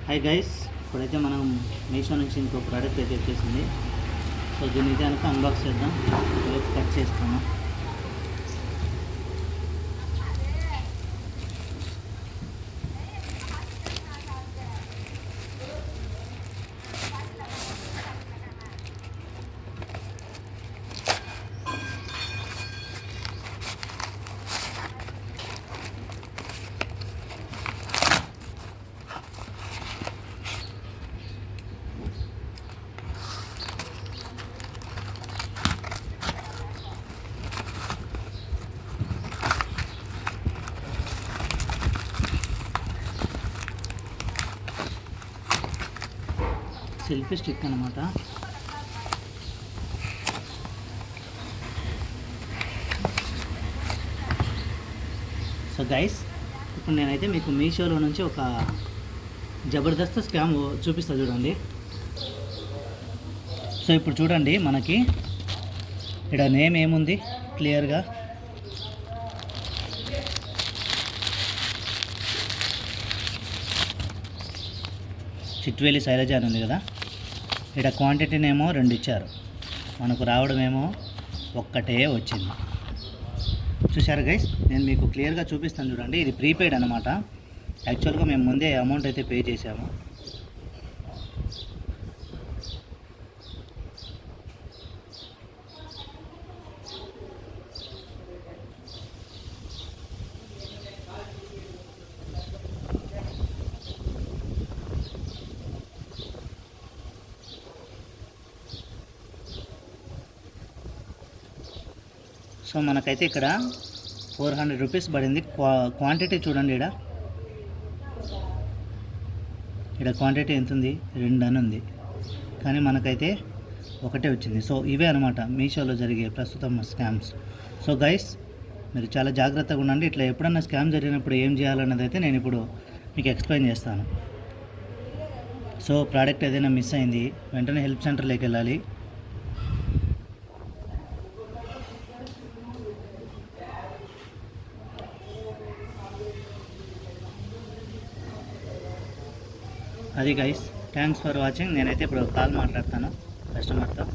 Hi guys, ఇప్పుడైతే మనం మీషో నుంచి ఇంకో ప్రోడక్ట్ అయితే వచ్చేసింది. సో దీన్ని అయితే కనుక అన్బాక్స్ చేద్దాం. ఇప్పుడైతే కట్ చేస్తాను. సెల్ఫీ స్టిక్ అనమాట. సో గైస్, ఇప్పుడు నేనైతే మీకు మీషోలో నుంచి ఒక జబర్దస్త్ స్కామ్ చూపిస్తా చూడండి. సో ఇప్పుడు చూడండి, మనకి ఇక్కడ నేమ్ ఏముంది క్లియర్గా. చిట్వేలి శైలజ అని ఉంది కదా. ఇక్కడ క్వాంటిటీనేమో 2 ఇచ్చారు, మనకు రావడమేమో ఒక్కటే వచ్చింది. చూశారు గైస్, నేను మీకు క్లియర్గా చూపిస్తాను చూడండి. ఇది ప్రీపెయిడ్ అనమాట. యాక్చువల్గా మేము ముందే అమౌంట్ అయితే పే చేసాము. సో మనకైతే ఇక్కడ 400 రూపీస్ పడింది. క్వాంటిటీ చూడండి, ఇక్కడ క్వాంటిటీ ఎంత ఉంది, 2 అని ఉంది, కానీ మనకైతే ఒకటే వచ్చింది. సో ఇవే అనమాట మీషోలో జరిగే ప్రస్తుతం స్కామ్స్. సో గైస్, మీరు చాలా జాగ్రత్తగా ఉండండి. ఇట్లా ఎప్పుడన్నా స్కామ్ జరిగినప్పుడు ఏం చేయాలన్నది అయితే నేను ఇప్పుడు మీకు ఎక్స్ప్లెయిన్ చేస్తాను. సో ప్రోడక్ట్ ఏదైనా మిస్ అయింది, వెంటనే హెల్ప్ సెంటర్లోకి వెళ్ళాలి. అది గైస్, థ్యాంక్స్ ఫర్ వాచింగ్. నేనైతే ఇప్పుడు కాల్ మాట్లాడతాను కస్టమర్తో.